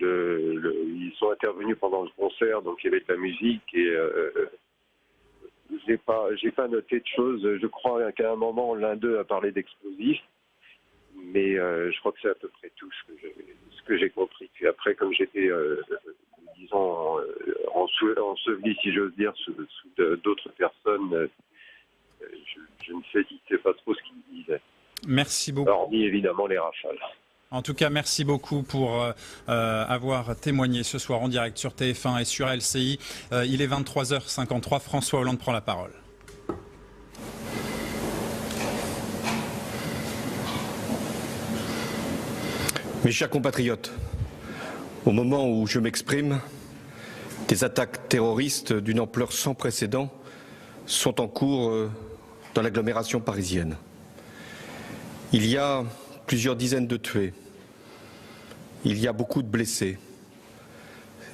ils sont intervenus pendant le concert, donc il y avait de la musique et j'ai pas noté de choses. Je crois qu'à un moment l'un d'eux a parlé d'explosifs, mais je crois que c'est à peu près tout ce que j'ai compris. Puis après, comme j'étais disons enseveli, si j'ose dire, sous d'autres personnes, je ne sais pas trop ce qu'ils disaient. Merci beaucoup. Hormis évidemment les rafales. En tout cas, merci beaucoup pour avoir témoigné ce soir en direct sur TF1 et sur LCI. Il est 23h53. François Hollande prend la parole. Mes chers compatriotes, au moment où je m'exprime, des attaques terroristes d'une ampleur sans précédent sont en cours dans l'agglomération parisienne. Il y a plusieurs dizaines de tués. Il y a beaucoup de blessés.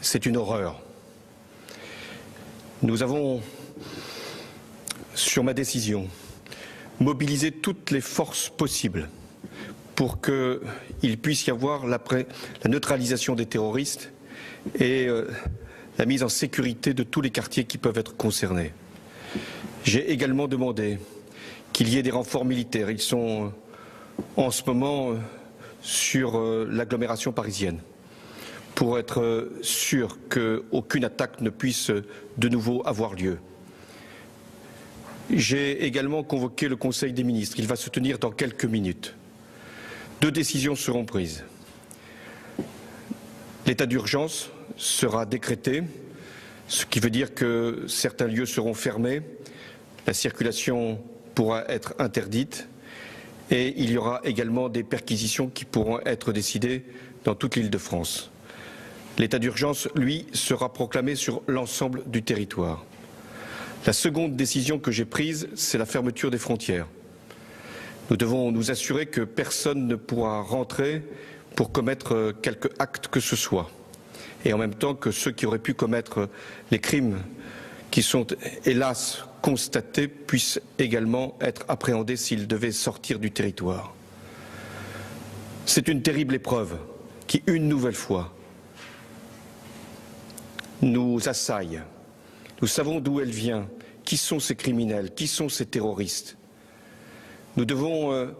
C'est une horreur. Nous avons, sur ma décision, mobilisé toutes les forces possibles pour qu'il puisse y avoir la neutralisation des terroristes et la mise en sécurité de tous les quartiers qui peuvent être concernés. J'ai également demandé qu'il y ait des renforts militaires. Ils sont en ce moment sur l'agglomération parisienne pour être sûr qu'aucune attaque ne puisse de nouveau avoir lieu. J'ai également convoqué le Conseil des ministres. Il va se tenir dans quelques minutes. 2 décisions seront prises. L'état d'urgence sera décrété, ce qui veut dire que certains lieux seront fermés, la circulation pourra être interdite et il y aura également des perquisitions qui pourront être décidées dans toute l'Île-de-France. L'état d'urgence, lui, sera proclamé sur l'ensemble du territoire. La seconde décision que j'ai prise, c'est la fermeture des frontières. Nous devons nous assurer que personne ne pourra rentrer pour commettre quelque acte que ce soit. Et en même temps que ceux qui auraient pu commettre les crimes qui sont hélas constatés puissent également être appréhendés s'ils devaient sortir du territoire. C'est une terrible épreuve qui, une nouvelle fois, nous assaille. Nous savons d'où elle vient, qui sont ces criminels, qui sont ces terroristes. Nous devons,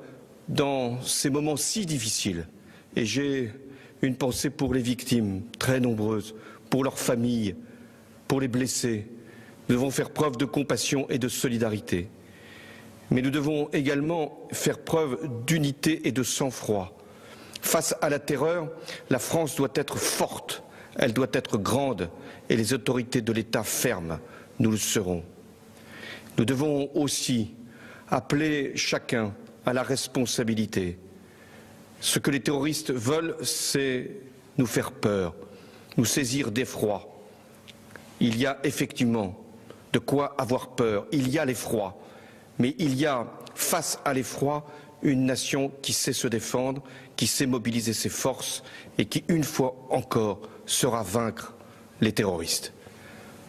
dans ces moments si difficiles, et j'ai une pensée pour les victimes, très nombreuses, pour leurs familles, pour les blessés, nous devons faire preuve de compassion et de solidarité. Mais nous devons également faire preuve d'unité et de sang-froid. Face à la terreur, la France doit être forte, elle doit être grande, et les autorités de l'État fermes, nous le serons. Nous devons aussi appeler chacun à la responsabilité. Ce que les terroristes veulent, c'est nous faire peur, nous saisir d'effroi. Il y a effectivement de quoi avoir peur, il y a l'effroi, mais il y a, face à l'effroi, une nation qui sait se défendre, qui sait mobiliser ses forces et qui, une fois encore, saura vaincre les terroristes.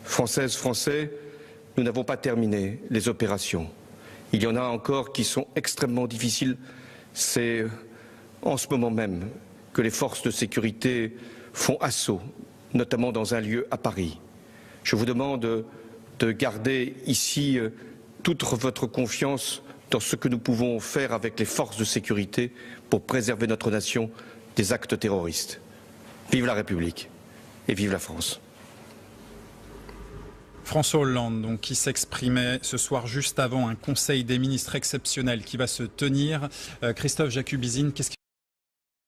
Françaises, Français, nous n'avons pas terminé les opérations. Il y en a encore qui sont extrêmement difficiles. C'est en ce moment même que les forces de sécurité font assaut, notamment dans un lieu à Paris. Je vous demande de garder ici toute votre confiance dans ce que nous pouvons faire avec les forces de sécurité pour préserver notre nation des actes terroristes. Vive la République et vive la France. François Hollande, donc, qui s'exprimait ce soir juste avant un conseil des ministres exceptionnel qui va se tenir. Christophe Jacubizine, qu'est-ce